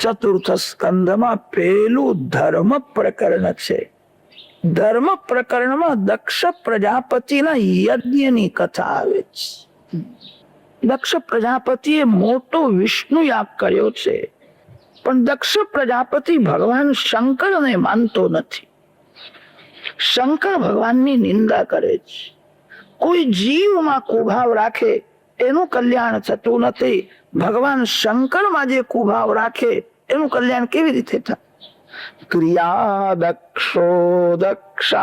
ચતુર્થ સ્કંદમાં પેલું ધર્મ પ્રકરણ છે. ધર્મ પ્રકરણમાં દક્ષ પ્રજાપતિના યજ્ઞની કથા આવે છે. દક્ષ પ્રજાપતિએ મોટો વિષ્ણુ યાગ કર્યો છે, પણ દક્ષ પ્રજાપતિ ભગવાન શંકરને માનતો નથી. શંકર ભગવાનની નિંદા કરે છે. કોઈ જીવમાં કુભાવ રાખે એનું કલ્યાણ થતું નથી. ભગવાન શંકરમાં જે કુભાવ રાખે એનું કલ્યાણ કેવી રીતે થાય? ક્રિયા દક્ષો દક્ષઃ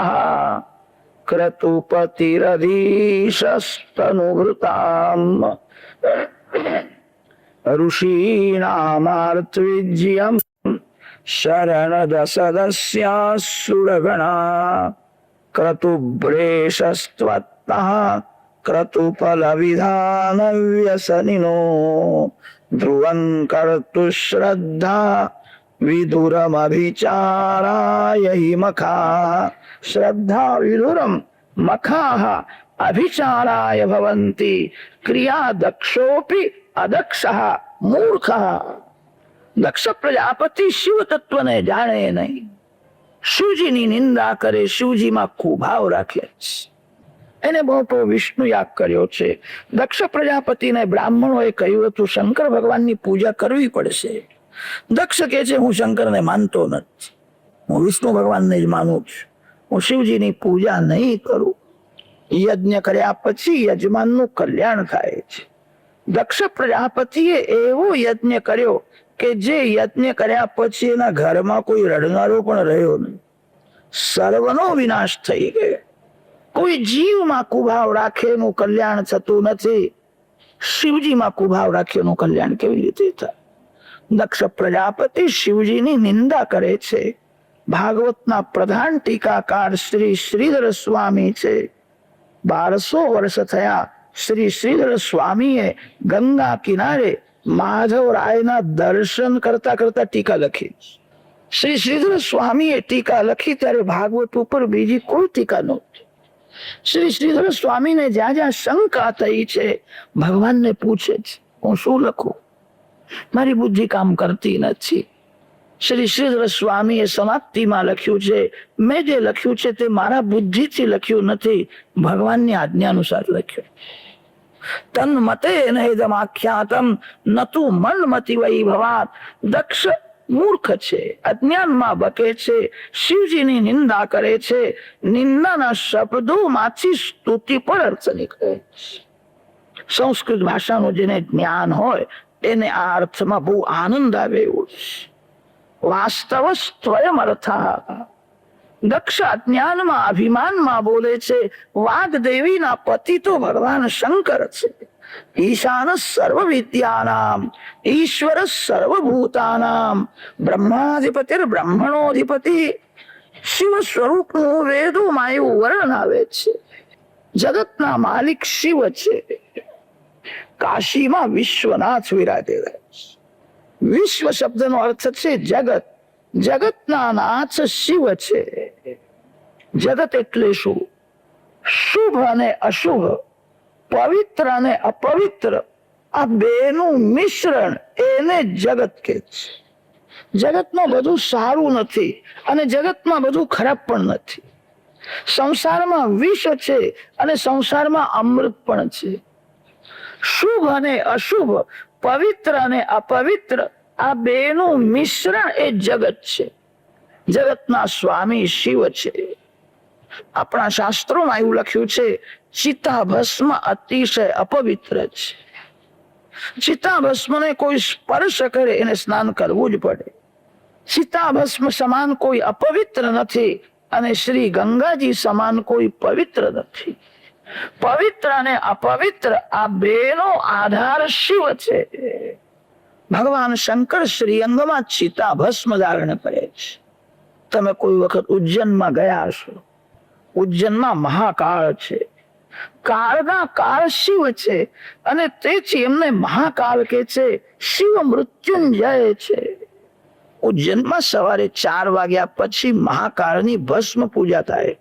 ક્રતુપતિરધીશસ્તનુવૃતામ ઋષીણામાર્તવિજ્યમ શરણદસદસ્યાસુરગણા ક્રતુભ્રેશસ્ત્વત્તઃ ક્રતુફલવિધાનવ્યસનિનો ધ્રુવં કર્તુ શ્રદ્ધા વિદુરમભિચારાય હિ મખા. શ્રદ્ધા વિદુરમ મખાઃ અભિચારાય ભવન્તિ. ક્રિયા દક્ષોપી અદક્ષઃ મૂર્ખઃ. દક્ષ પ્રજાપતિ શિવ તત્વને જાણે નહીં, શિવજીની નિંદા કરે, શિવજીમાં કુભાવ રાખે છે. એને મોટો વિષ્ણુ યાગ કર્યો છે. દક્ષ પ્રજાપતિને બ્રાહ્મણોએ કહ્યું હતું શંકર ભગવાનની પૂજા કરવી પડશે. દક્ષ કહે છે હું શંકરને માનતો નથી, હું વિષ્ણુ ભગવાનને જ માનું છું, હું શિવજીની પૂજા નહીં કરું. યજ્ઞ કર્યા પછી યજમાનનું કલ્યાણ થાય છે. દક્ષ પ્રજાપતિએ એવો યજ્ઞ કર્યો કે જે યજ્ઞ કર્યા પછી એના ઘરમાં કોઈ રડનારો પણ રહ્યો નહીં. સર્વનો વિનાશ થઈ ગયો. કોઈ જીવમાં કુભાવ રાખે એનું કલ્યાણ થતું નથી. શિવજીમાં કુભાવ રાખે એનું કલ્યાણ કેવી રીતે થાય? દક્ષ પ્રજાપતિ શિવજીની નિંદા કરે છે. ભાગવતના પ્રધાન ટીકાકાર શ્રી શ્રીધર સ્વામી છે. 1200 વર્ષ થયા. શ્રી શ્રીધર સ્વામીએ ગંગા કિનારે માધવરાયના દર્શન કરતા કરતા ટીકા લખી. શ્રી શ્રીધર સ્વામીએ ટીકા લખી ત્યારે ભાગવત ઉપર બીજી કોઈ ટીકા નહોતી. શ્રી શ્રીધર સ્વામીને જ્યાં જ્યાં શંકા થઈ છે ભગવાનને પૂછે છે હું શું લખું, મારી બુદ્ધિ કામ કરતી નથી. શ્રી શ્રીધર સ્વામીએ સમાપ્તિમાં લખ્યું છે મેં જે લખ્યું છે તે મારા બુદ્ધિથી લખ્યું નથી, ભગવાનની આજ્ઞા અનુસાર લખ્યું. તન્મતે નહિદમાખ્યાતમ નતુ મન્મતિ વૈભવાત. દક્ષ મૂર્ખ છે, અજ્ઞાનમાં બકે છે, શિવજીની નિંદા કરે છે. નિંદાના શબ્દોમાંથી સ્તુતિ પર અર્થ નીકળે છે. સંસ્કૃત ભાષાનું જેને જ્ઞાન હોય એને આ અર્થમાં બહુ આનંદ આવે એવું છે. વાસ્તવ સ્વયં અર્થ. દક્ષ અજ્ઞાનમાં અભિમાનમાં બોલે છે વાગ્દેવીના પતિ તો ભગવાન શંકર છે. ઈશાન સર્વ વિદ્યાનામ ઈશ્વર સર્વભૂતાનામ બ્રહ્માધિપતિ બ્રહ્મણોધિપતિ. શિવ સ્વરૂપનું વેદોમાં એવું વર્ણન આવે છે. જગતના માલિક શિવ છે. કાશીમાં વિશ્વનાથ વિરાજેલા છે. વિશ્વ શબ્દનો અર્થ છે જગત. જગતના નાથ શિવ છે. જગત એટલે શું? શુભ અને અશુભ, પવિત્ર અને અપવિત્ર, આ બેનું મિશ્રણ એને જગત કહે છે. જગતમાં બધું સારું નથી અને જગતમાં બધું ખરાબ પણ નથી. સંસારમાં વિષ છે અને સંસારમાં અમૃત પણ છે. શુભ અને અશુભ, પવિત્ર અને અપવિત્ર, આ બેનું મિશ્રણ એ જગત છે. જગતના સ્વામી શિવ છે. આપણા શાસ્ત્રોમાં એવું લખ્યું છે ચિતાભસ્મ અતિશય અપવિત્ર છે. ચિતાભસ્મને કોઈ સ્પર્શ કરે એને સ્નાન કરવું જ પડે. ચિતાભસ્મ સમાન કોઈ અપવિત્ર નથી અને શ્રી ગંગાજી સમાન કોઈ પવિત્ર નથી. પવિત્ર અને અપવિત્ર આ બેનો આધાર શિવ છે. ભગવાન શંકર શ્રીઅંગમાં ચિતાભસ્મ ધારણ કરે છે. તમે કોઈ વખત ઉજ્જૈનમાં ગયા હશો. ઉજ્જૈનમાં મહાકાળ છે. કાળના કાળ શિવ છે અને તેથી એમને મહાકાળ કે છે. શિવ મૃત્યુંજય છે. ઉજ્જૈનમાં સવારે 4 વાગ્યા પછી મહાકાળની ભસ્મ પૂજા થાય.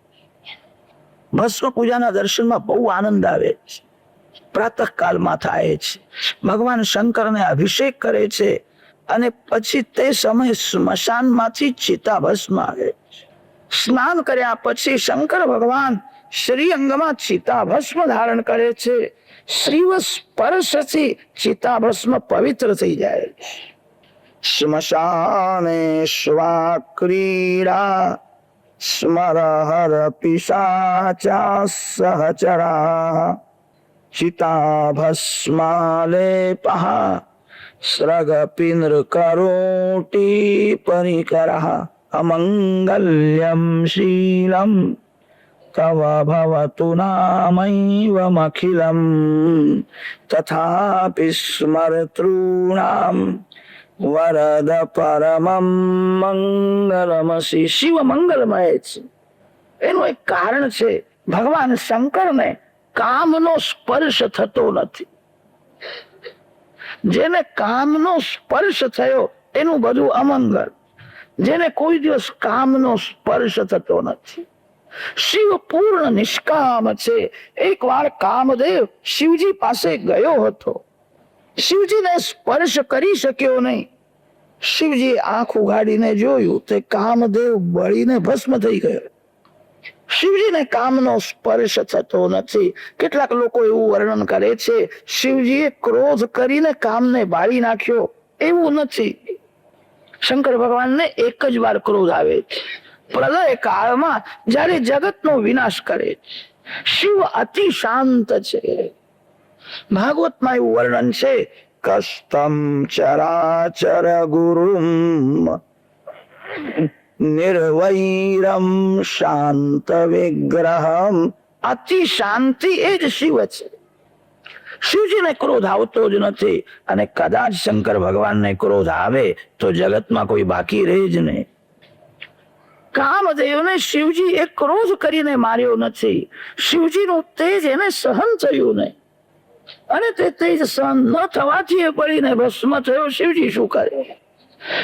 ભસ્મ પૂજાના દર્શનમાં બહુ આનંદ આવે છે. પ્રાતઃ કાળમાં થાય છે. ભગવાન શંકરને અભિષેક કરે છે. અને પછી તે સમયે સ્મશાનમાંથી ચિતાભસ્મ આવે. સ્નાન કર્યા પછી શંકર ભગવાન શ્રીઅંગમાં ચિતાભસ્મ ધારણ કરે છે. શ્રીવ સ્પર્શથી ચિતાભસ્મ પવિત્ર થઈ જાય. સ્મશાને સ્વા ક્રીડા સ્મરહર પિશાચા સહચરા ચિતાભસ્માલેપઃ સ્રગ પિન્દ્ર કરોટી પરિકરઃ અમંગલ્યમ શીલમ તવ ભવતુ નામૈવમખિલમ તથાપિ સ્મર્તॄણામ વરદ પરમં મંગલમસી. શિવ મંગલમય છે. એનું એક કારણ છે, ભગવાન શંકરને કામનો સ્પર્શ થતો નથી. જેને કામનો સ્પર્શ થયો એનું બધું અમંગલ. જેને કોઈ દિવસ કામનો સ્પર્શ થતો નથી. શિવ પૂર્ણ નિષ્કામ છે. એક વાર કામદેવ શિવજી પાસે ગયો હતો. શિવજીને સ્પર્શ કરી શક્યો નહીં. શિવજી આંખ ઉઘાડીને જોયું તે કામદેવ બળીને ભસ્મ થઈ ગયો. શિવજીને કામનો સ્પર્શ થતો નથી. કેટલાક લોકો એવું વર્ણન કરે છે શિવજીએ ક્રોધ કરીને કામને બાળી નાખ્યો. એવું નથી. શંકર ભગવાનને એક જ વાર ક્રોધ આવે છે, પ્રલય કાળમાં જ્યારે જગતનો વિનાશ કરે છે. શિવ અતિ શાંત છે. ભાગવતમાં એવું વર્ણન છે, કસ્તમ ચરાચર ગુરુમ નિર્વૈરમ શાંત વિગ્રહમ. અતિ શાંતિ એ જ શિવ છે. શિવજીને ક્રોધ આવતો જ નથી. અને કદાચ શંકર ભગવાનને ક્રોધ આવે તો જગતમાં કોઈ બાકી રહે જ નહીં. કામદેવને શિવજી એ ક્રોધ કરીને માર્યો નથી. શિવજીનું તેજ એને સહન થયું નહીં. અને તે તેજ સહન ન થવાથી એ બળીને ભસ્મ થયો. શિવજી શું કરે?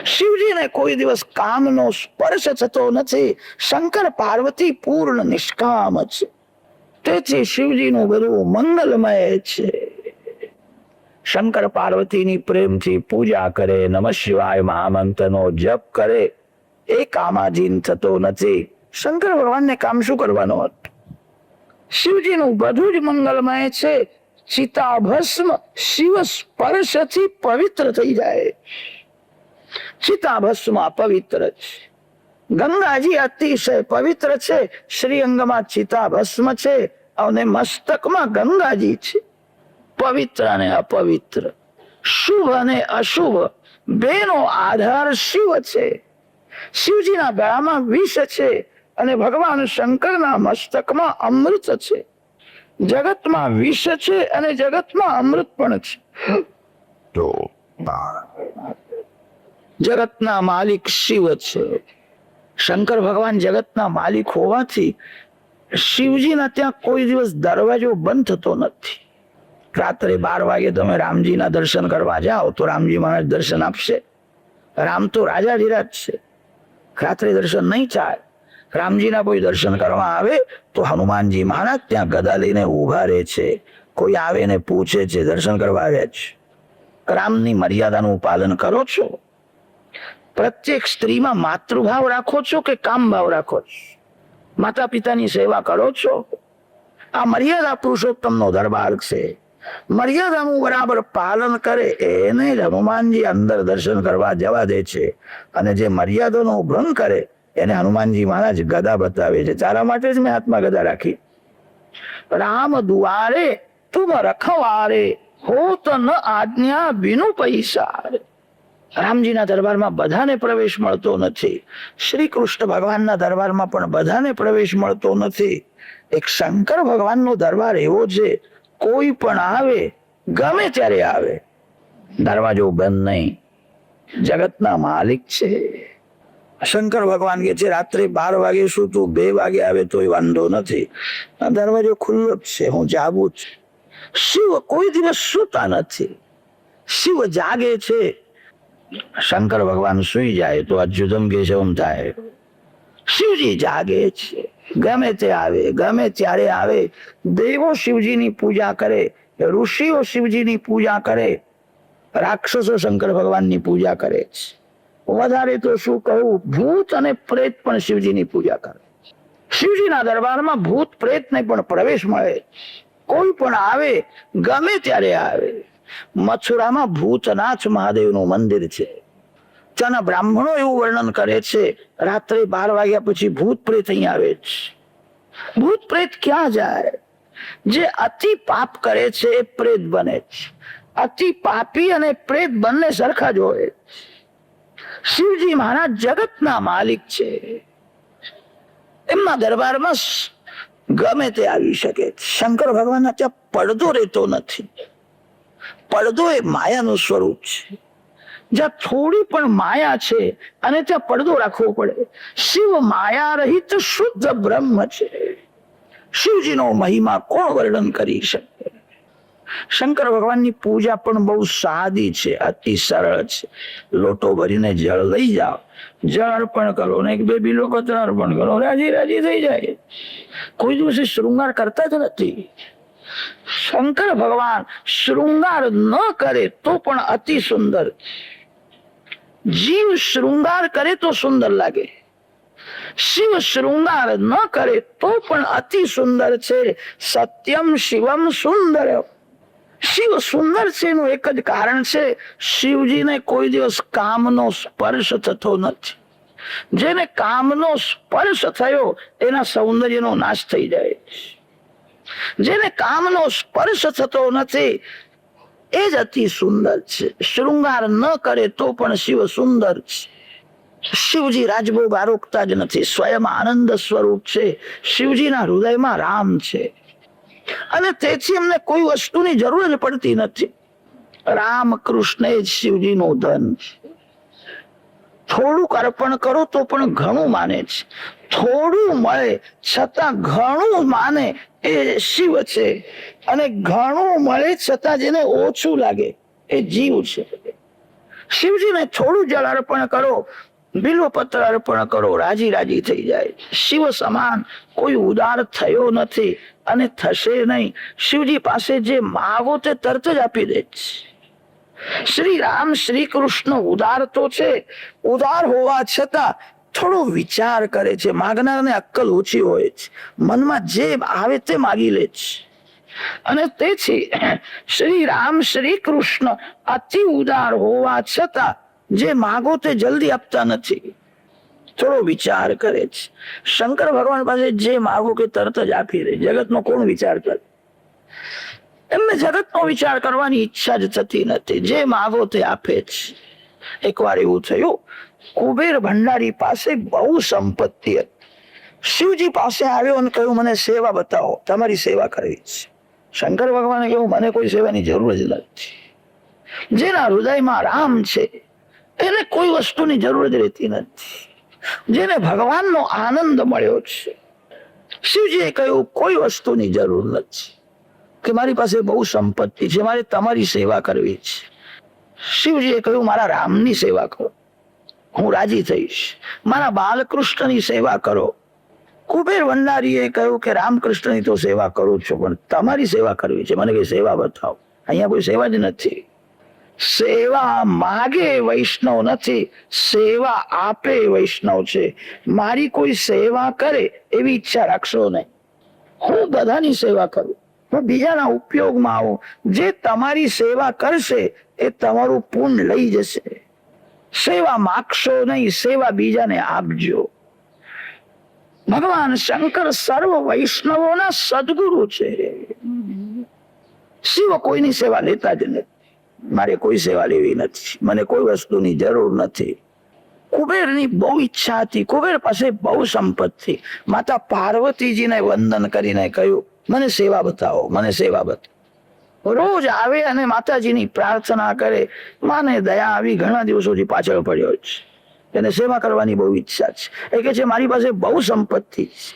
શિવજીને કોઈ દિવસ કામનો સ્પર્શ થતો નથી. શંકર પાર્વતી પૂર્ણ નિષ્કામ છે. તેથી શિવજીનું બધું મંગલમય છે. શંકર પાર્વતીની પ્રેમથી પૂજા કરે, નમઃ શિવાય મહામંત્રનો જપ કરે, એ કામાધીન થતો નથી. શંકર ભગવાનને કામ શું કરવાનો હતો? શિવજીનું બધું જ મંગલમય છે. ચિતાભસ્મ શિવ સ્પર્શથી પવિત્ર થઈ જાય. ચિતાભસ્મ અપવિત્ર છે. ગંગાજી અતિશય પવિત્ર છે. શ્રીઅંગમાં ચિતાભસ્મ છે અને મસ્તકમાં ગંગાજી છે. પવિત્ર અને અપવિત્ર, શુભ અને અશુભ બેનો આધાર શિવ છે. શિવજીના ગળામાં વિષ છે અને ભગવાન શંકરના મસ્તકમાં અમૃત છે. જગતમાં વિષ છે અને જગતમાં અમૃત પણ છે. જગતના માલિક શિવ છે. શંકર ભગવાન જગતના માલિક હોવાથી શિવજીના ત્યાં કોઈ દિવસ દરવાજો બંધ થતો નથી. રાત્રે 12 વાગે તમે રામજીના દર્શન કરવા જાઓ તો રામજી મહારાજ દર્શન આપશે. રામ તો રાજાધિરાજ છે. રાત્રે દર્શન નહીં ચાલે. રામજીના કોઈ દર્શન કરવા આવે તો હનુમાનજી મહારાજ ત્યાં ગદા લઈને ઉભા રહે છે. કોઈ આવે ને પૂછે છે દર્શન કરવા આવ્યા છે? રામની મર્યાદાનું પાલન કરો છો? પ્રત્યેક સ્ત્રીમાં માતૃભાવ રાખો છો કે કામ ભાવ રાખો છો? માતા પિતાની સેવા કરો છો? આ મર્યાદા પુરુષોત્તમનો દરબાર છે. મર્યાદાનું બરાબર પાલન કરે એને જ હનુમાનજી અંદર દર્શન કરવા જવા દે છે. અને જે મર્યાદાનો ભંગ કરે એને હનુમાનજી મહારાજ ગદા બતાવે છે. તારા માટે જ મેં હાથમાં ગદા રાખી. રામ દુઆરે તુમ રખવારે હોત ન આજ્ઞા બિનુ પૈસા. રામજીના દરબારમાં બધાને પ્રવેશ મળતો નથી. શ્રી કૃષ્ણ ભગવાનના દરબારમાં પણ બધાને પ્રવેશ મળતો નથી. એક શંકર ભગવાનનો દરબાર એવો છે, કોઈ પણ આવે ગમે ત્યારે આવે, દરવાજો બંધ નહીં. જગતના માલિક છે. શંકર ભગવાન કે છે રાત્રે 12 વાગે શું તું 2 વાગે આવે તોય વાંધો નથી, દરવાજો ખુલ્લો જ છે, હું જાગું છું. શિવ કોઈ દિવસ સૂતા નથી. શિવ જાગે છે. શંકર ભગવાન સુઈ જાય તો અચ્યુતમ કેશવમ થાય. શિવજી જાગે છે. ગમે તે આવે, ગમે ત્યારે આવે. દેવો શિવજીની પૂજા કરે, ઋષિઓ શિવજીની પૂજા કરે. રાક્ષસો શંકર ભગવાનની પૂજા કરે છે. વધારે તો શું કહું, ભૂત અને પ્રેત પણ શિવજીની પૂજા કરે. શિવજીના દરબારમાં ભૂત પ્રેતને પણ પ્રવેશ મળે. કોઈ પણ આવે, ગમે ત્યારે આવે. મથુરામાં ભૂતનાથ મહાદેવનું મંદિર છે. ત્યાંના બ્રાહ્મણો એવું વર્ણન કરે છે, રાત્રે 12 વાગ્યા પછી ભૂત પ્રેત અહીં આવે છે. ભૂત પ્રેત ક્યાં જાય? જે અતિ પાપ કરે છે એ પ્રેત બને છે. અતિ પાપી અને પ્રેત બંને સરખા જ હોય. શિવજી મહારાજ જગતના માલિક છે. એમના દરબારમાં ગમે તે આવી શકે. શંકર ભગવાનના ત્યાં પડદો રહેતો નથી. પડદો એ માયાનું સ્વરૂપ છે. જ્યાં થોડી પણ માયા છે અને ત્યાં પડદો રાખવો પડે. શિવ માયા રહિત શુદ્ધ બ્રહ્મ છે. શિવજીનો મહિમા કોણ વર્ણન કરી શકે? શંકર ભગવાનની પૂજા પણ બહુ સાદી છે, અતિ સરળ છે. લોટો ભરીને જળ લઈ જાઓ, જળ અર્પણ કરો ને 1-2 બિલ્વપત્ર અર્પણ કરો, રાજી રાજી થઈ જાય. કોઈ દિવસે શૃંગાર કરતા જ નથી. શંકર ભગવાન શૃંગાર ન કરે તો પણ અતિ સુંદર. જીવ શૃંગાર કરે તો સુંદર લાગે. શિવ શૃંગાર ન કરે તો પણ અતિ સુંદર છે. સત્યમ શિવમ સુંદર. શિવ સુંદર છે એનું એક જ કારણ છે, શિવજીને કોઈ દિવસ કામનો સ્પર્શ થતો નથી. જેને કામનો સ્પર્શ થયો એના સૌંદર્યનો નાશ થઈ જાય. જેને કામનો સ્પર્શ થતો નથી એ જ અતિ સુંદર છે. શૃંગાર ન કરે તો પણ શિવ સુંદર છે. શિવજી રાજભોગ આરોગતા જ નથી, સ્વયં આનંદ સ્વરૂપ છે. શિવજીના હૃદયમાં રામ છે અને તેથી એમને કોઈ વસ્તુની જરૂર જ પડતી નથી. રામ કૃષ્ણ એ જ શિવજીનું ધન છે. થોડુંક અર્પણ કરો તો પણ ઘણું માને છે. થોડું મળે છતાં ઘણું માને એ શિવ છે. અને ઘણું મળે છતાં જેને ઓછું લાગે એ જીવ છે. શિવજીને થોડું જળ અર્પણ કરો, બિલ્વપત્ર અર્પણ કરો, રાજી રાજી થઈ જાય. શિવ સમાન કોઈ ઉદાર થયો નથી અને થશે નહીં. શિવજી પાસે જે માગો તે તરત જ આપી દે છે. શ્રી રામ શ્રી કૃષ્ણ ઉદાર તો છે, ઉદાર હોવા છતાં થોડો વિચાર કરે છે. માગનારને અક્કલ ઓછી હોય છે, મનમાં જે આવે તે માગી લે છે. અને તેથી શ્રી રામ શ્રી કૃષ્ણ અતિ ઉદાર હોવા છતાં જે માગો તે જલ્દી આપતા નથી, થોડો વિચાર કરે છે. શંકર ભગવાન પાસે જે માગો કે તરત જ આપી દે. જગતનો કોણ વિચાર કરે? એમને જગતનો વિચાર કરવાની ઈચ્છા જ થતી નથી. જે માગો તે આપે છે. એકવાર એવું થયું, કુબેર ભંડારી પાસે બહુ સંપત્તિ હતી. શિવજી પાસે આવ્યો અને કહ્યું, મને સેવા બતાવો, તમારી સેવા કરવી છે. શંકર ભગવાને કહ્યું, મને કોઈ સેવાની જરૂર જ નથી. જેના હૃદયમાં રામ છે એને કોઈ વસ્તુની જરૂર જ રહેતી નથી. જેને ભગવાનનો આનંદ મળ્યો છે, શિવજીએ કહ્યું કોઈ વસ્તુની જરૂર નથી, કે મારી પાસે બહુ સંપત્તિ છે, મારે તમારી સેવા કરવી છે. શિવજીએ કહ્યું, મારા રામની સેવા કરો, હું રાજી થઈશ. મારા બાલકૃષ્ણની સેવા કરો. કુબેર ભંડારીએ કહ્યું કે રામકૃષ્ણની તો સેવા કરું છું, પણ તમારી સેવા કરવી છે, મને કઈ સેવા બતાવો. અહીંયા કોઈ સેવા જ નથી. સેવા માગે વૈષ્ણવ નથી, સેવા આપે વૈષ્ણવ છે. મારી કોઈ સેવા કરે એવી ઈચ્છા રાખશો નહીં. હું બધાની સેવા કરું, હું બીજાના ઉપયોગમાં આવું. જે તમારી સેવા કરશે એ તમારું પુણ્ય લઈ જશે. સેવા માગશો નહીં, સેવા બીજાને આપજો. ભગવાન શંકર સર્વ વૈષ્ણવોના સદગુરુ છે. શિવ કોઈની સેવા લેતા જ નથી. મારે કોઈ સેવા લેવી નથી, મને કોઈ વસ્તુની જરૂર નથી. કુબેરની બહુ ઈચ્છા હતી, કુબેર પાસે બહુ સંપત્તિ. માતા પાર્વતીજીને વંદન કરીને કહ્યું, મને સેવા બતાવો, મને સેવા બતાવો. રોજ આવે અને માતાજીની પ્રાર્થના કરે. માને દયા આવી, ઘણા દિવસોથી પાછળ પડ્યો છે. એને સેવા કરવાની બહુ ઈચ્છા છે. એ કહે છે, મારી પાસે બહુ સંપત્તિ છે,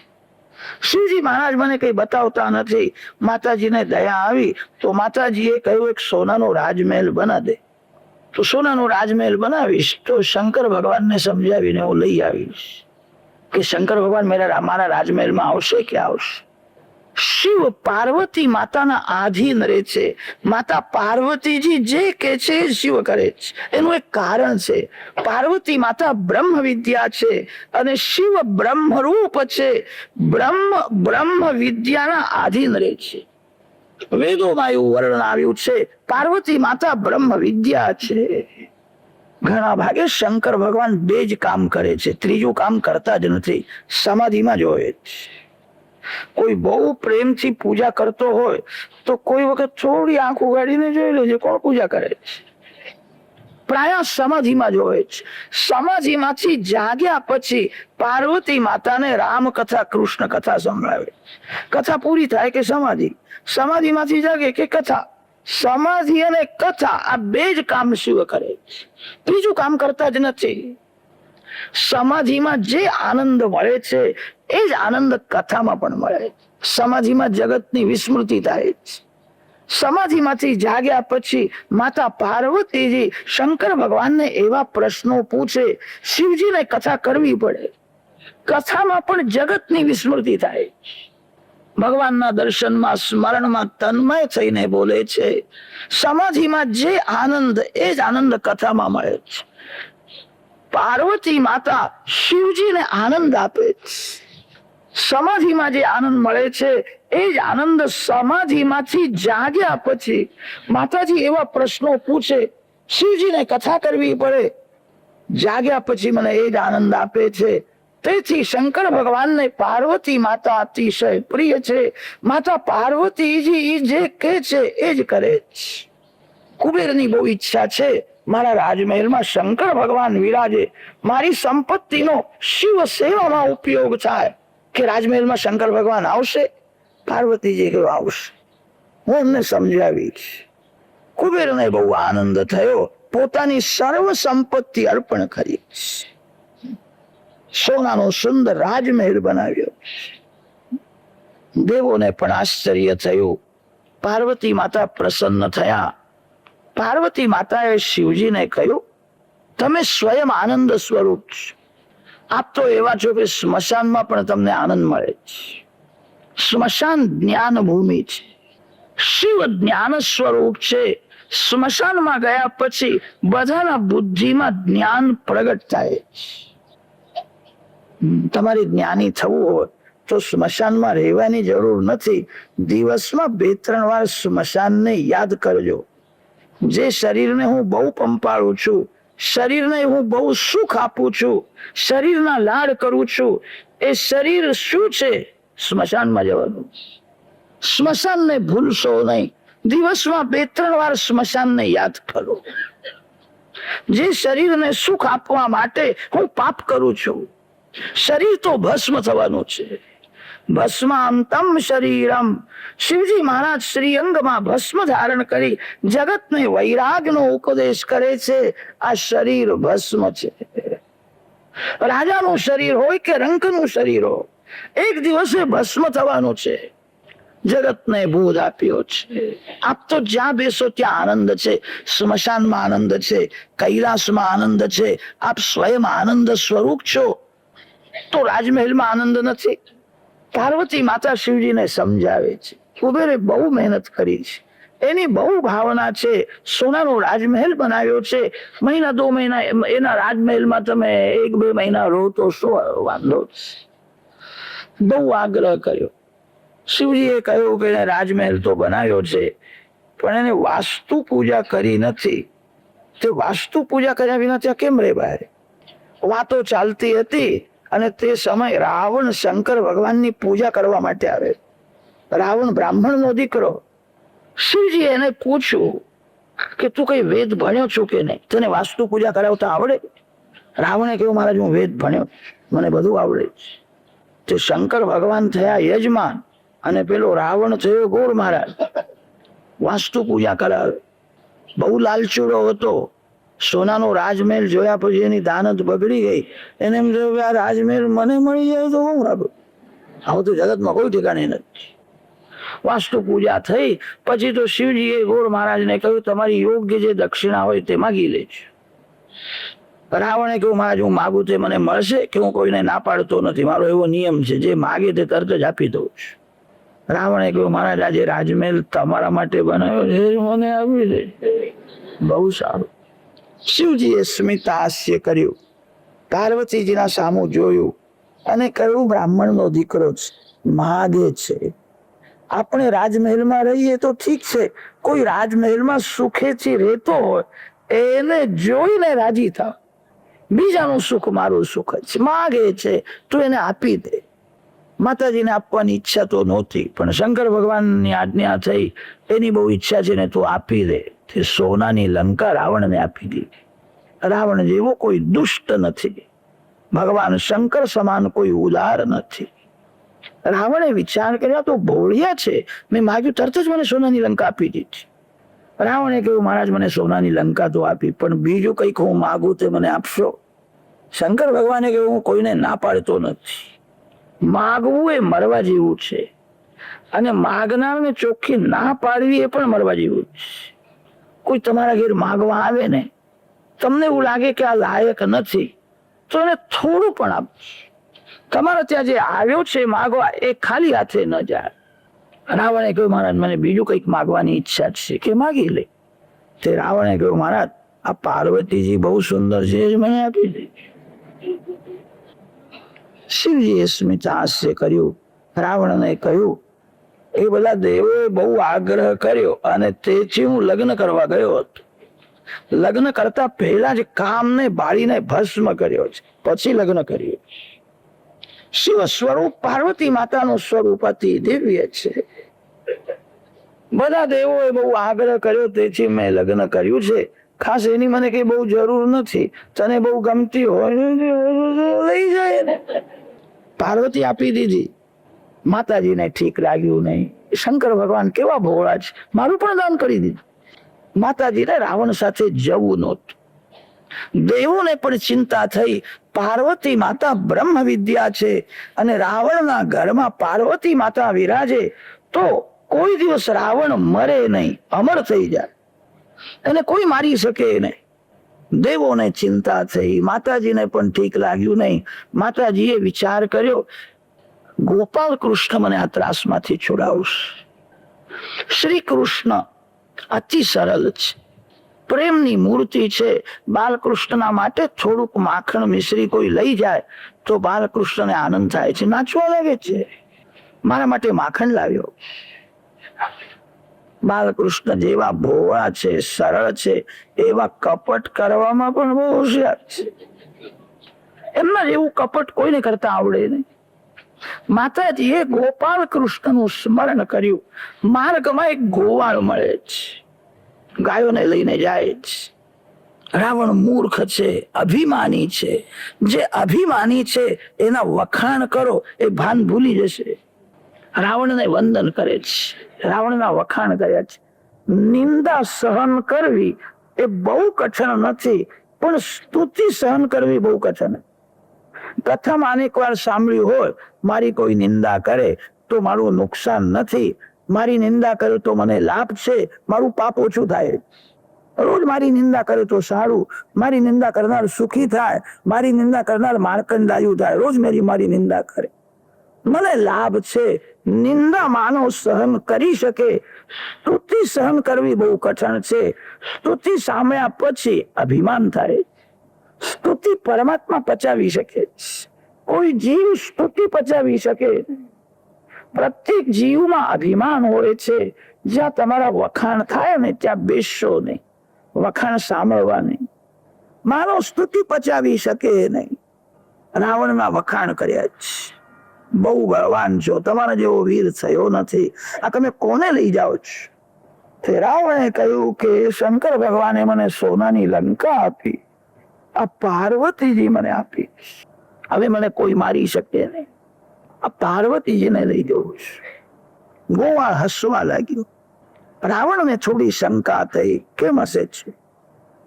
શિવજી મહારાજ મને કઈ બતાવતા નથી. માતાજીને દયા આવી તો માતાજીએ કહ્યું, એક સોનાનો રાજમહેલ બના દે. તો સોનાનો રાજમહેલ બનાવીશ તો શંકર ભગવાનને સમજાવીને હું લઈ આવીશ. કે શંકર ભગવાન મારા રાજમહેલમાં આવશે કે આવશે? શિવ પાર્વતી માતાના આધીન રહે છે. માતા પાર્વતીજી જે કે છે એ શિવ કરે છે. એનું એક કારણ છે. પાર્વતી માતા બ્રહ્મ વિદ્યા છે અને શિવ બ્રહ્મ રૂપ છે. બ્રહ્મ વિદ્યાના આધીન રહે છે. વેદોમાં એવું વર્ણન આવ્યું છે, પાર્વતી માતા બ્રહ્મ વિદ્યા છે. ઘણા ભાગે શંકર ભગવાન બે જ કામ કરે છે, ત્રીજું કામ કરતા જ નથી. સમાધિમાં જ હોય છે. કોઈ બહુ પ્રેમથી પૂજા કરતો હોય તો કોઈ વખત થોડી આંખ ઉગાડીને જોઈ લેજે કોણ પૂજા કરે છે. પ્રાય સમાધિમાં જ હોય છે. સમાધિમાંથી જાગ્યા પછી પાર્વતી માતાને રામ કથા કૃષ્ણ કથા સંભળાવે. કથા પૂરી થાય કે સમાધિ, સમાધિમાંથી જાગે કે કથા. સમાધિ અને કથા આ બે જ કામ શિવ કરે છે, ત્રીજું કામ કરતા જ નથી. સમાધિમાં જે આનંદ મળે છે એ જ આનંદ કથામાં પણ મળે છે. સમાધિમાં જગતની વિસ્મૃતિ થાય છે. સમાધિમાંથી જાગ્યા પછી માતા પાર્વતીજી શંકર ભગવાનને એવા પ્રશ્નો પૂછે, શિવજીને કથા કરવી પડે. કથામાં પણ જગતની વિસ્મૃતિ થાય. ભગવાનના દર્શનમાં સ્મરણમાં તન્મય થઈને બોલે છે. સમાધિમાં જે આનંદ એ જ આનંદ કથામાં મળે છે. પાર્વતી માતા શિવજીને આનંદ આપે છે. સમાધિમાં જે આનંદ મળે છે એ જ આનંદ સમાધિમાંથી જાગ્યા પછી માતાજી એવા પ્રશ્નો પૂછે, શિવજીને કથા કરવી પડે. જાગ્યા પછી મને એ જ આનંદ આપે છે. તેથી શંકર ભગવાનને પાર્વતી માતા અતિશય પ્રિય છે. માતા પાર્વતીજી જે કહે છે એ જ કરે છે. કુબેરની બહુ ઈચ્છા છે મારા રાજમહેલમાં શંકર ભગવાન વિરાજે, મારી સંપત્તિનો શિવ સેવામાં ઉપયોગ થાય. કે રાજમહેલમાં શંકર ભગવાન આવશે? પાર્વતીજી કહ્યું આવશે, હું એમને સમજાવીશ. કુબેરને બહુ આનંદ થયો, પોતાની સર્વ સંપત્તિ અર્પણ કરી. સોનાનો સુંદર રાજમહેલ બનાવ્યો. દેવોને પણ આશ્ચર્ય થયું. પાર્વતી માતા પ્રસન્ન થયા. પાર્વતી માતાએ શિવજીને કહ્યું, તમે સ્વયં આનંદ સ્વરૂપ છો. આપ તો એવા છો કે સ્મશાનમાં પણ તમને આનંદ મળે છે. સ્મશાન જ્ઞાન ભૂમિ છે. શિવ જ્ઞાન સ્વરૂપ છે. સ્મશાનમાં ગયા પછી બધાના બુદ્ધિમાં જ્ઞાન પ્રગટ થાય છે. તમારે જ્ઞાની થવું હોય તો સ્મશાનમાં રહેવાની જરૂર નથી. દિવસમાં 2-3 વાર સ્મશાનને યાદ કરજો. જે શરીરને હું બહુ પંપાળું છું, શરીરને હું બહુ સુખ આપું છું, શરીરના લાડ કરું છું, એ શરીર શું છે? સ્મશાનમાં જવાનું. સ્મશાનને ભૂલશો નહીં. દિવસમાં 2-3 વાર સ્મશાનને યાદ કરો. જે શરીરને સુખ આપવા માટે હું પાપ કરું છું, શરીર તો ભસ્મ થવાનું છે. ભસ્માંતમ શરીરમ. શિવજી મહારાજ શ્રીઅંગમાં ભસ્મ ધારણ કરી જગતને વૈરાગનો ઉપદેશ કરે છે. આ શરીર ભસ્મ છે. રાજાનું શરીર હોય કે રંકનું શરીર હોય, એક દિવસે ભસ્મ થવાનું છે. જગતને બોધ આપ્યો છે. આપ તો જ્યાં બેસો ત્યાં આનંદ છે. સ્મશાનમાં આનંદ છે, કૈલાસમાં આનંદ છે. આપ સ્વયં આનંદ સ્વરૂપ છો, તો રાજમહેલમાં આનંદ નથી. પાર્વતી માતા શિવજીને સમજાવે છે. કુબેરે બહુ મહેનત કરી છે, એની બહુ ભાવના છે. સોનાનો રાજમહેલ બનાવ્યો છે. 1-2 મહિના એના રાજમહેલમાં તમે 1-2 મહિના રહો તો શું વાંધો? બહુ આગ્રહ કર્યો. શિવજીએ કહ્યું કે રાજમહેલ તો બનાવ્યો છે, પણ એને વાસ્તુ પૂજા કરી નથી. તે વાસ્તુ પૂજા કર્યા વિના ત્યાં કેમ રે બહાર? વાતો ચાલતી હતી અને તે સમય રાવણ શંકર ભગવાનની પૂજા કરવા માટે આવે. રાવણ બ્રાહ્મણનો દીકરો. શિવજી એને પૂછ્યું કે તું કઈ વેદ ભણ્યો છું કે નહીં? તને વાસ્તુ પૂજા કરાવતા આવડે? રાવણે કહ્યું, મહારાજ હું વેદ ભણ્યો, મને બધું આવડે છે. તે શંકર ભગવાન થયા યજમાન અને પેલો રાવણ થયો ગોળ મહારાજ. વાસ્તુ પૂજા કરાવે. બહુ લાલચુડો હતો. સોનાનો રાજમહેલ જોયા પછી એની દાનત બગડી ગઈ. એને એમ થયું આ રાજમહેલ મને મળી જાય તો હું રાખું. આવું તો જગતમાં કોઈ ઠેકાણે નથી. વાસ્તુ પૂજા થઈ પછી તો શિવજીએ ગોળ મહારાજને કહ્યું, તમારી યોગ્ય જે દક્ષિણા હોય તે માગી લેજો. રાવણે કહ્યું, મહારાજ હું માગું તે મને મળશે? કે હું કોઈને ના પાડતો નથી, મારો એવો નિયમ છે, જે માગે તે તરત જ આપી દઉં છું. રાવણે કહ્યું મહારાજ આજે રાજમહેલ તમારા માટે બનાવ્યો છે મને આપી દે. બહુ સારું. શિવજીએ સ્મિત હાસ્ય કર્યું, પાર્વતીજીના સામું જોયું અને કહ્યું બ્રાહ્મણનો દીકરો છે, માગે છે. આપણે રાજમહેલમાં રહીએ તો ઠીક છે, કોઈ રાજમહેલમાં સુખેથી રહેતો હોય એને જોઈને રાજી થાવ. બીજાનું સુખ મારું સુખ જ માગે છે, તું એને આપી દે. માતાજીને આપવાની ઈચ્છા તો નહોતી, પણ શંકર ભગવાનની આજ્ઞા થઈ, એની બહુ ઈચ્છા છે ને તું આપી દે. તે સોનાની લંકા રાવણને આપી દીધી. રાવણ જેવો કોઈ દુષ્ટ નથી, ભગવાન શંકર સમાન કોઈ ઉદાર નથી. રાવણે વિચાર કર્યા તો ભોળિયા છે, મેં માગ્યું તરત જ મને સોનાની લંકા આપી દીધી. રાવણે કહ્યું મહારાજ મને સોનાની લંકા તો આપી, પણ બીજું કંઈક હું માગું તે મને આપશો? શંકર ભગવાને કહ્યું હું કોઈને ના પાડતો નથી. માગવું એ મરવા જેવું છે, અને માગનારને ચોખ્ખી ના પાડવી એ પણ મરવા જેવું છે. કોઈ તમારા ઘેર માગવા આવે ને, તમને એવું લાગે કે આ લાયક નથી, તો એને થોડું પણ આપજો. તમારા ત્યાં જે આવ્યો છે માગવા એ ખાલી હાથે ન જાય. રાવણે કહ્યું મહારાજ મને બીજું કંઈક માગવાની ઈચ્છા છે, કે માગી લે. તે રાવણે કહ્યું મહારાજ આ પાર્વતીજી બહુ સુંદર છે, જ મને આપી દે. શિવજીએ સ્મિત હાસ્ય કર્યું, રાવણને કહ્યું એ બધા દેવોએ બહુ આગ્રહ કર્યો અને તેથી હું લગ્ન કરવા ગયો હતો. લગ્ન કરતા પહેલા જ કામને બાળીને ભસ્મ કર્યો છે, પછી લગ્ન કર્યું. શિવ સ્વરૂપ પાર્વતી માતાનું સ્વરૂપ અતિ દિવ્ય છે. બધા દેવોએ બહુ આગ્રહ કર્યો તેથી મેં લગ્ન કર્યું છે. ખાસ એની મને કઈ બહુ જરૂર નથી, તને બહુ ગમતી હોય લઈ જાય ને. પાર્વતી આપી દીધી. માતાજીને ઠીક લાગ્યું નહીં. શંકર ભગવાન કેવા ભોળા છે, મારું પણ દાન કરી દીધું. માતાજીને રાવણ સાથે જવું નહોતું. દેવોને પણ ચિંતા થઈ, પાર્વતી માતા બ્રહ્મ વિદ્યા છે અને રાવણના ઘરમાં પાર્વતી માતા વિરાજે તો કોઈ દિવસ રાવણ મરે નહીં, અમર થઈ જાય, એને કોઈ મારી શકે નહીં. દેવોને ચિંતા થઈ, માતાજીને પણ ઠીક લાગ્યું નહીં. માતાજીએ વિચાર કર્યો ગોપાલ કૃષ્ણ મને આ ત્રાસમાંથી છોડાવશે. શ્રી કૃષ્ણ અતિ સરળ છે, પ્રેમની મૂર્તિ છે. બાલકૃષ્ણના માટે થોડુંક માખણ મિશ્રી કોઈ લઈ જાય તો બાલકૃષ્ણને આનંદ થાય છે, નાચવા લાગે છે. મારા માટે માખણ લાવ્યો. બાલકૃષ્ણ જેવા ભોળા છે, સરળ છે, એવા કપટ કરવામાં પણ બહુ હોશિયાર છે. એમના જેવું કપટ કોઈને કરતા આવડે નહીં. માતાજીએ ગોપાલ કૃષ્ણનું સ્મરણ કર્યું. માર્ગમાં એક ગોવાળ મળે છે, ગાયોને લઈને જાય છે. રાવણ મૂર્ખ છે, અભિમાની છે. જે અભિમાની છે એના વખાણ કરો એ ભાન ભૂલી જશે. રાવણને વંદન કરે છે, રાવણના વખાણ કર્યા છે. નિંદા સહન કરવી એ બહુ કઠણ નથી, પણ સ્તુતિ સહન કરવી બહુ કઠણ. પ્રથમ અનેક વાર સાંભળ્યું હોય મારી કોઈ નિંદા કરે તો મારું નુકસાન નથી, મારી નિંદા કરે તો મને લાભ છે, મારું પાપ ઓછું થાય. રોજ મારી નિંદા કરે તો સારું, મારી નિંદા કરનાર સુખી થાય, મારી નિંદા કરનાર માર્કંડાયુ થાય. રોજ મારી નિંદા કરે, મને લાભ છે. નિંદા માનવ સહન કરી શકે, સ્તુતિ સહન કરવી બહુ કઠણ છે. સ્તુતિ સાંભળ્યા પછી અભિમાન થાય. સ્તુતિ પરમાત્મા પચાવી શકે, કોઈ જીવ સ્તુતિ પચાવી શકે. પ્રત્યેક જીવમાં અભિમાન હોય છે. જ્યાં તમારા વખાણ થાય ને ત્યાં બેસશો નહીં, વખાણ સાંભળવા નહીં. મારો સ્તુતિ પચાવી શકે નહીં. રાવણના વખાણ કર્યા છે, બહુ બળવાન છો, તમારા જેવો વીર થયો નથી, આ તમે કોને લઈ જાઓ છો? તે રાવણે કહ્યું કે શંકર ભગવાને મને સોનાની લંકા આપી, આ પાર્વતીજી મને આપી, હવે મને કોઈ મારી શકે નહીં, આ પાર્વતીજીને લઈ જવું છે. ગોવાળ હસવા લાગ્યો. રાવણને થોડી શંકા થઈ, કેમ હસે છે?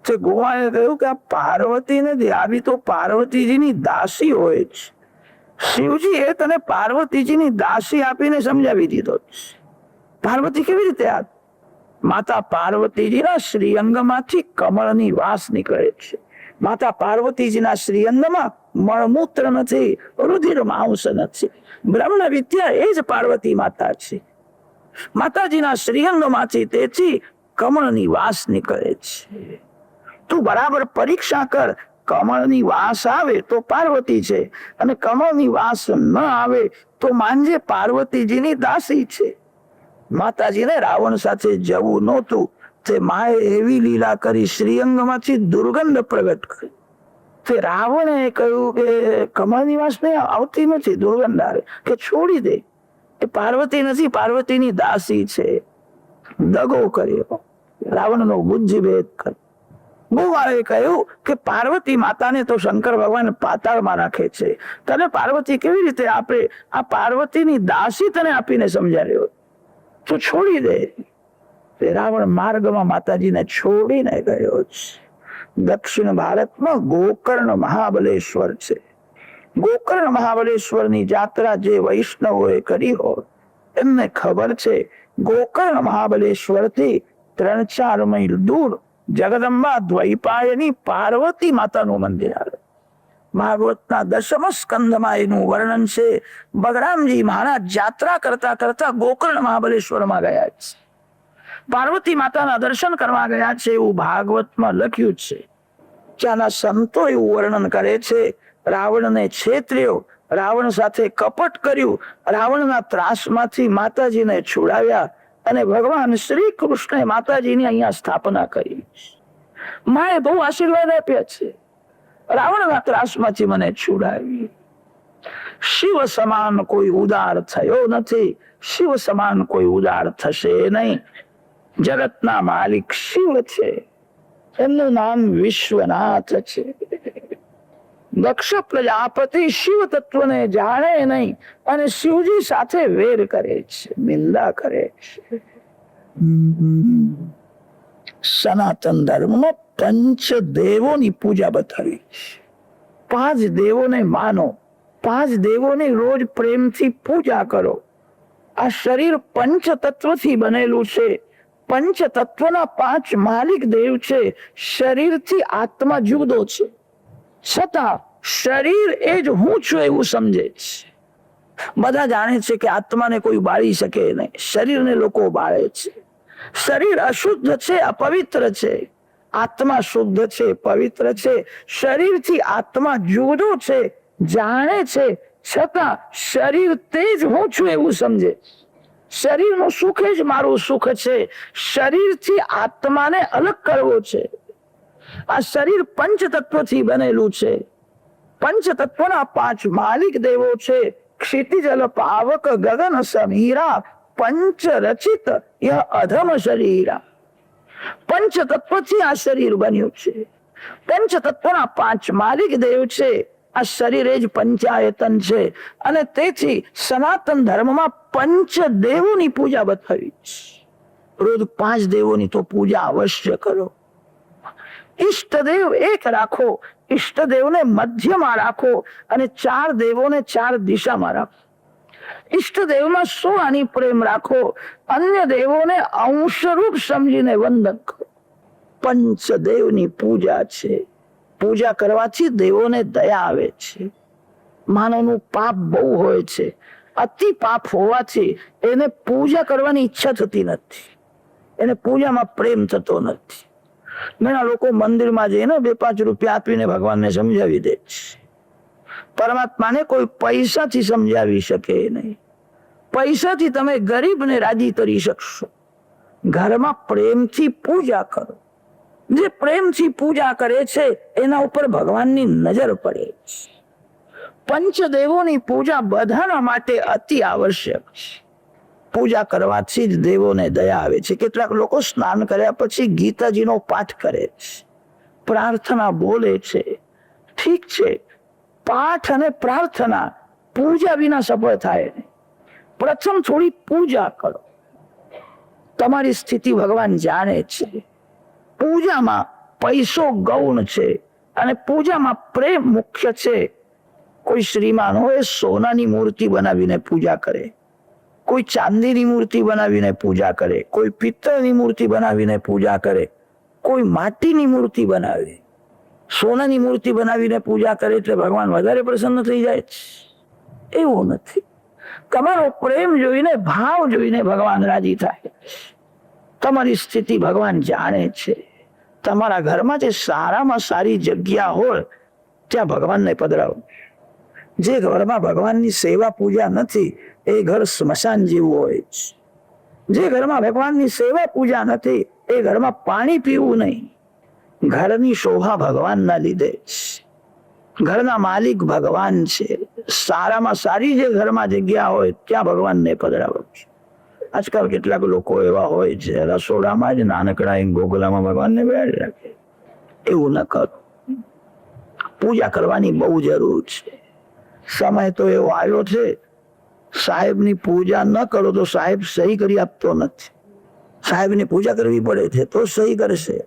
તે ગોવાળે કહ્યું કે આ પાર્વતી નથી, આવી તો પાર્વતીજીની દાસી હોય છે. શિવજી એ તને પાર્વતીજીની દાસી આપીને સમજાવી દીધો. પાર્વતી કેવી રીતે આપ? માતા પાર્વતીજીના શ્રીઅંગમાંથી કમળની વાસ નીકળે છે. માતા પાર્વતીજીના શ્રીઅંગમાં મળમૂત્ર નથી, રુધિર માંસ નથી. બ્રહ્મ વિદ્યા એ જ પાર્વતી માતા છે. માતાજીના શ્રીઅંગમાંથી તેથી કમળની વાસ નીકળે છે. તું બરાબર પરીક્ષા કર. કમળની વાસ આવે તો પાર્વતી છે, અને કમળની વાસ ન આવે તો માનજે પાર્વતીજીની દાસી છે. માતાજીને રાવણ સાથે જવું નહોતું, તે માએ એવી લીલા કરી, શ્રીઅંગમાંથી દુર્ગંધ પ્રગટ કરી. તે રાવણે કહ્યું કે કમળની વાસ ને આવતી નથી, દુર્ગંધ આવે, કે છોડી દે, એ પાર્વતી નથી, પાર્વતીની દાસી છે. દગો કર્યો, રાવણનો બુદ્ધિભેદ કર્યો. ભગવાને કહ્યું કે પાર્વતી માતાને તો શંકર ભગવાન પાતાળમાં રાખે છે, તને પાર્વતી કેવી રીતે આપે? આ પાર્વતીની દાસી તને આપીને સમજાવ્યો, તું છોડી દે. રાવણ માર્ગમાં માતાજીને છોડીને ગયો છે. દક્ષિણ ભારતમાં ગોકર્ણ મહાબલેશ્વર છે. ગોકર્ણ મહાબલેશ્વરની જાત્રા જે વૈષ્ણવોએ કરી હોય એમને ખબર છે, ગોકર્ણ મહાબલેશ્વરથી 3-4 માઇલ દૂર જગદંબા દ્વૈપાયની પાર્વતી માતાનું મંદિર આવે. ભાગવતના 10મ સ્કંદમાં એનું વર્ણન છે. બલરામજી મહારાજ જાત્રા કરતા કરતા ગોકર્ણ મહાબલેશ્વરમાં ગયા છે, પાર્વતી માતાના દર્શન કરવા ગયા છે, એવું ભાગવતમાં લખ્યું છે. ત્યાંના સંતો એવું વર્ણન કરે છે, રાવણને છેતર્યો, રાવણ સાથે કપટ કર્યું, રાવણના ત્રાસમાંથી માતાજીને છોડાવ્યા, અને ભગવાન શ્રી કૃષ્ણે માતાજીની અહીંયા સ્થાપના કરી. માએ બહુ આશીર્વાદ આપ્યા છે, રાવણના ત્રાસમાંથી મને છોડાવી. શિવ સમાન કોઈ ઉદાર થયો નથી, શિવ સમાન કોઈ ઉદાર થશે નહીં. જગતના માલિક શિવ છે, એમનું નામ વિશ્વનાથ છે. દક્ષ પ્રજાપતિ શિવ તત્વને જાણે નહીં, અને શિવજી સાથે વેર કરે છે, નિંદા કરે છે. સનાતન ધર્મમાં 5 દેવોની પૂજા બતાવી છે. 5 દેવોને માનો, 5 દેવોની રોજ પ્રેમથી પૂજા કરો. આ શરીર પંચ તત્વથી બનેલું છે. પંચ તત્વના 5 માલિક દેવ છે. શરીરથી આત્મા જુદો છે, છતાં શરીર એ જ હું છું એવું સમજે છે. બધા જાણે છે કે આત્માને કોઈ બાળી શકે નહીં, શરીરને લોકો બાળે છે. શરીર અશુદ્ધ છે, અપવિત્ર છે, આત્મા શુદ્ધ છે, પવિત્ર છે. શરીરથી આત્મા જુદો છે, જાણે છે, છતાં શરીર તે જ હું છું એવું સમજે. શરીરનું સુખ જ મારું સુખ છે. શરીરથી આત્માને અલગ કરવો છે. આ શરીર પંચ તત્વથી બનેલું છે. પંચ તત્વના 5 માલિક દેવો છે. ક્ષિતિજલ પાવક ગગન સમીરા, પંચ રચિત યહ અધમ શરીરા. પંચ તત્વથી આ શરીર બન્યું છે. પંચ તત્વના 5 માલિક દેવ છે. આ શરીર જ પંચાયતન છે, અને તેથી સનાતન ધર્મમાં 5 દેવોની પૂજા બતાવી છે. રોજ 5 દેવોની તો પૂજા અવશ્ય કરો. ઈષ્ટદેવ એક રાખો, ઈષ્ટદેવને મધ્યમાં રાખો, અને 4 દેવોને 4 દિશામાં રાખો. ઈષ્ટદેવમાં સોહાની પ્રેમ રાખો, અન્ય દેવોને અંશરૂપ સમજીને વંદન કરો. પંચદેવની પૂજા છે. પૂજા કરવાથી દેવોને દયા આવે છે. માનવનું પાપ બહુ હોય છે, અતિ પાપ હોવાથી એને પૂજા કરવાની ઈચ્છા થતી નથી, એને પૂજામાં પ્રેમ થતો નથી. ઘણા લોકો મંદિરમાં જઈને 2-5 રૂપિયા આપીને ભગવાનને સમજાવી દે છે. પરમાત્માને કોઈ પૈસાથી સમજાવી શકે નહીં. પૈસાથી તમે ગરીબને રાજી કરી શકશો. ઘરમાં પ્રેમથી પૂજા કરો. જે પ્રેમથી પૂજા કરે છે એના ઉપર ભગવાનની નજર પડે છે. પંચદેવોની પૂજા બધાના માટે અતિ આવશ્યક છે. પૂજા કરવાથી જ દેવોને દયા આવે છે. કેટલાક લોકો સ્નાન કર્યા પછી ગીતાજીનો પાઠ કરે છે, પ્રાર્થના બોલે છે. ઠીક છે, પાઠ અને પ્રાર્થના પૂજા વિના સફળ થાય નહીં. પ્રથમ થોડી પૂજા કરો. તમારી સ્થિતિ ભગવાન જાણે છે. પૂજામાં પૈસો ગૌણ છે, અને પૂજામાં પ્રેમ મુખ્ય છે. કોઈ શ્રીમાન હોય સોનાની મૂર્તિ બનાવીને પૂજા કરે, કોઈ ચાંદીની મૂર્તિ બનાવીને પૂજા કરે, કોઈ પિત્તળની મૂર્તિ બનાવીને પૂજા કરે, કોઈ માટીની મૂર્તિ બનાવે. સોનાની મૂર્તિ બનાવીને પૂજા કરે એટલે ભગવાન વધારે પ્રસન્ન થઈ જાય છે એવું નથી. તમારો પ્રેમ જોઈને, ભાવ જોઈને ભગવાન રાજી થાય. તમારી સ્થિતિ ભગવાન જાણે છે. તમારા ઘરમાં જે સારામાં સારી જગ્યા હોય ત્યાં ભગવાનને પધરાવો. જે ઘરમાં ભગવાનની સેવા પૂજા નથી એ ઘર સ્મશાન જેવું હોય છે. જે ઘરમાં ભગવાનની સેવા પૂજા નથી એ ઘરમાં પાણી પીવું નહીં. ઘરની શોભા ભગવાનના લીધે છે. ઘરના માલિક ભગવાન છે. સારામાં સારી જે ઘરમાં જગ્યા હોય ત્યાં ભગવાનને પધરાવો. આજકાલ કેટલાક લોકો એવા હોય છે રસોડામાં જ નાનકડા ગોગલામાં ભગવાનને બેસાડી રાખે. એવું ન કરો. પૂજા કરવાની બહુ જરૂર છે. સમય તો એવો આવ્યો છે, સાહેબની પૂજા ન કરો તો સાહેબ સહી કરી આપતો નથી. સાહેબની પૂજા કરવી પડે છે તો સહી કરશે.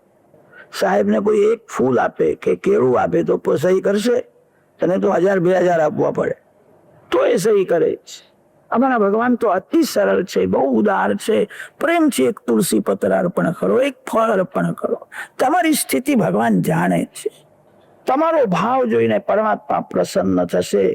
સાહેબને કોઈ એક ફૂલ આપે કે કેળું આપે તો સહી કરશે. તને તો 1000-2000 આપવા પડે તો એ સહી કરે છે. અમારા ભગવાન તો અતિ સરળ છે, બહુ ઉદાર છે. પ્રેમથી એક તુલસી પત્ર અર્પણ કરો, એક ફળ અર્પણ કરો. તમારી સ્થિતિ ભગવાન જાણે છે. તમારો ભાવ જોઈને પરમાત્મા પ્રસન્ન થશે.